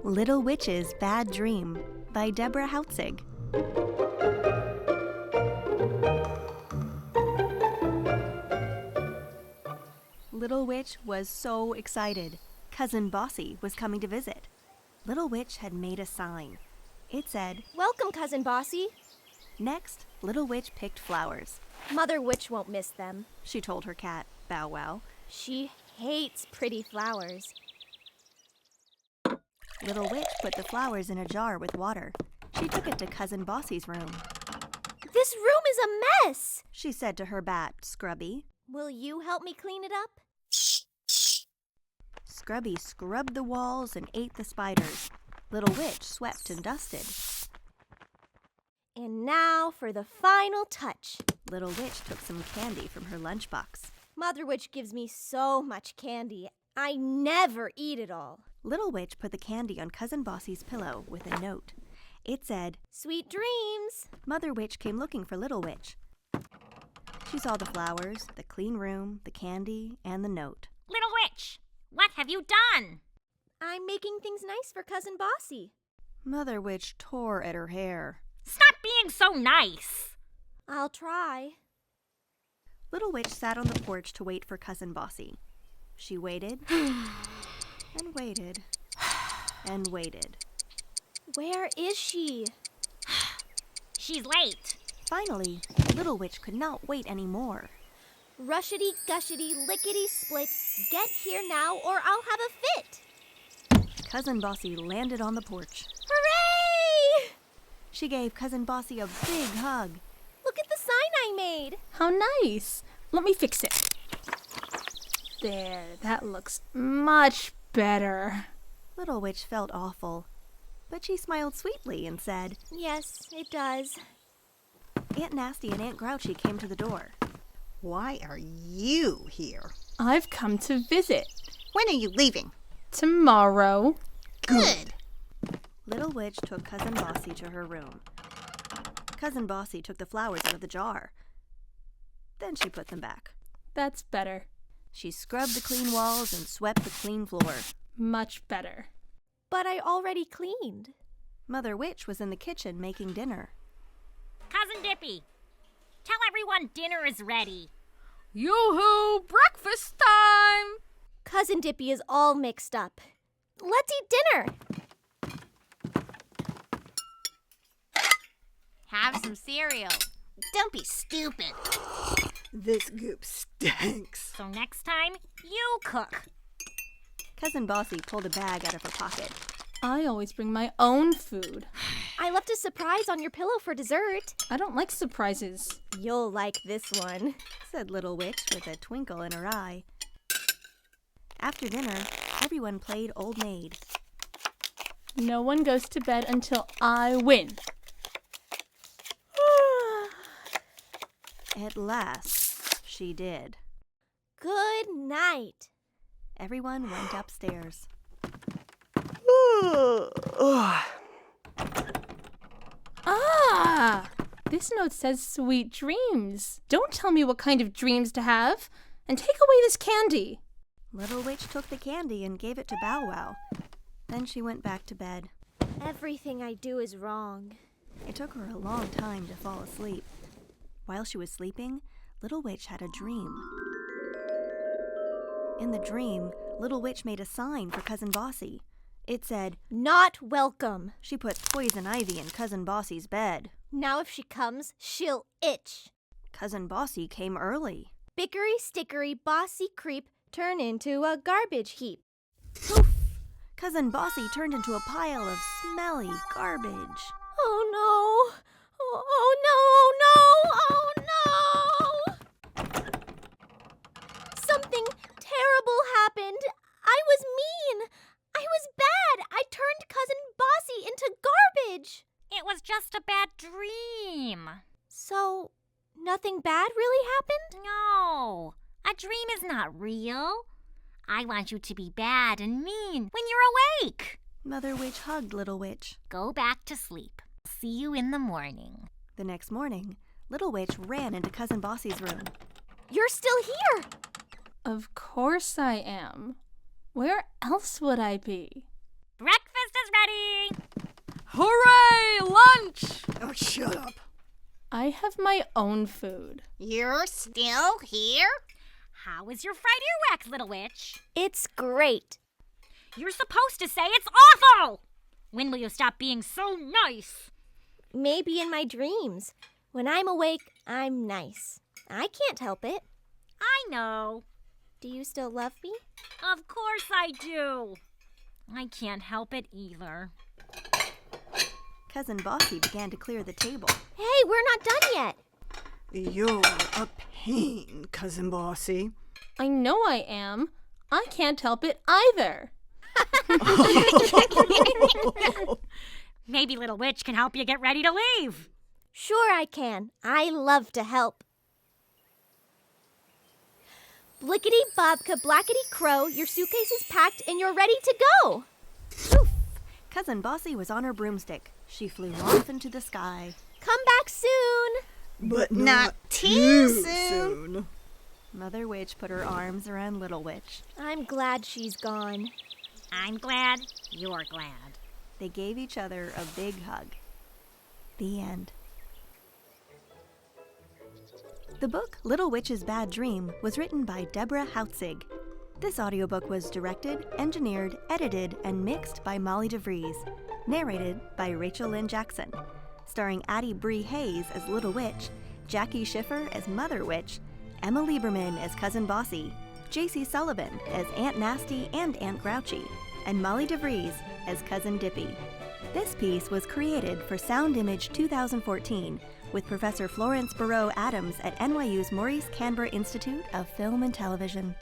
Little Witch's Bad Dream by Deborah Hautzig. Little Witch was so excited. Cousin Bossy was coming to visit. Little Witch had made a sign. It said, "Welcome, Cousin Bossy." Next, Little Witch picked flowers. Mother Witch won't miss them. She told her cat, Bow Wow. She hates pretty flowers. Little Witch put the flowers in a jar with water. She took it to Cousin Bossy's room. "This room is a mess," She said to her bat, Scrubby. "Will you help me clean it up?" Scrubby scrubbed the walls and ate the spiders. Little Witch swept and dusted. And now for the final touch. Little Witch took some candy from her lunchbox. Mother Witch gives me so much candy. I never eat it all. Little Witch put the candy on Cousin Bossy's pillow with a note. It said, "Sweet dreams." Mother Witch came looking for Little Witch. She saw the flowers, the clean room, the candy, and the note. Little Witch, what have you done? I'm making things nice for Cousin Bossy. Mother Witch tore at her hair. Stop being so nice. I'll try. Little Witch sat on the porch to wait for Cousin Bossy. She waited and waited and waited. Where is she? She's late. Finally, Little Witch could not wait anymore. Rushity, gushity, lickety, split. Get here now or I'll have a fit. Cousin Bossy landed on the porch. Hooray! She gave Cousin Bossy a big hug. Look at the sign I made. How nice. Let me fix it. There, that looks much better. Little Witch felt awful, but she smiled sweetly and said, Yes, it does. Aunt Nasty and Aunt Grouchy came to the door. Why are you here? I've come to visit. When are you leaving? Tomorrow. Good. Little Witch took Cousin Bossy to her room. Cousin Bossy took the flowers out of the jar. Then she put them back. That's better. She scrubbed the clean walls and swept the clean floor. Much better. But I already cleaned. Mother Witch was in the kitchen making dinner. Cousin Dippy, tell everyone dinner is ready. Yoo-hoo! Breakfast time! Cousin Dippy is all mixed up. Let's eat dinner. Have some cereal. Don't be stupid. This goop stinks. So next time, you cook. Cousin Bossy pulled a bag out of her pocket. I always bring my own food. I left a surprise on your pillow for dessert. I don't like surprises. You'll like this one, said Little Witch with a twinkle in her eye. After dinner, everyone played Old Maid. No one goes to bed until I win. At last, she did. Good night. Everyone went upstairs. Ah! This note says sweet dreams. Don't tell me what kind of dreams to have. And take away this candy. Little Witch took the candy and gave it to Bow Wow. Then she went back to bed. Everything I do is wrong. It took her a long time to fall asleep. While she was sleeping, Little Witch had a dream. In the dream, Little Witch made a sign for Cousin Bossy. It said, Not welcome. She put poison ivy in Cousin Bossy's bed. Now if she comes, she'll itch. Cousin Bossy came early. Bickery, stickery, bossy creep, turn into a garbage heap. Poof! Cousin Bossy turned into a pile of smelly garbage. Oh no! Oh no! Oh no! Something terrible happened. I was mean. I was bad. I turned Cousin Bossy into garbage. It was just a bad dream. So, nothing bad really happened? No, a dream is not real. I want you to be bad and mean when you're awake. Mother Witch hugged Little Witch. Go back to sleep. See you in the morning. The next morning, Little Witch ran into Cousin Bossy's room. You're still here. Of course I am. Where else would I be? Breakfast is ready! Hooray! Lunch! Oh, shut up. I have my own food. You're still here? How was your fried earwax, little witch? It's great. You're supposed to say it's awful! When will you stop being so nice? Maybe in my dreams. When I'm awake, I'm nice. I can't help it. I know. Do you still love me? Of course I do. I can't help it either. Cousin Bossy began to clear the table. Hey, we're not done yet. You're a pain, Cousin Bossy. I know I am. I can't help it either. Maybe little witch can help you get ready to leave. Sure I can. I love to help. Blickety Bobka Blackety Crow, your suitcase is packed and you're ready to go. Poof! Cousin Bossy was on her broomstick. She flew off into the sky. Come back soon. But not too soon. Mother Witch put her arms around Little Witch. I'm glad she's gone. I'm glad you're glad. They gave each other a big hug. The end. The book Little Witch's Bad Dream was written by Deborah Hautzig. This audiobook was directed, engineered, edited, and mixed by Molly DeVries. Narrated by Rachel Lynn Jackson. Starring Addie Brie Hayes as Little Witch, Jackie Schiffer as Mother Witch, Emma Lieberman as Cousin Bossy, J.C. Sullivan as Aunt Nasty and Aunt Grouchy, and Molly DeVries as Cousin Dippy. This piece was created for Sound Image 2014 with Professor Florence Barrau-Adams at NYU's Maurice Kanbar Institute of Film and Television.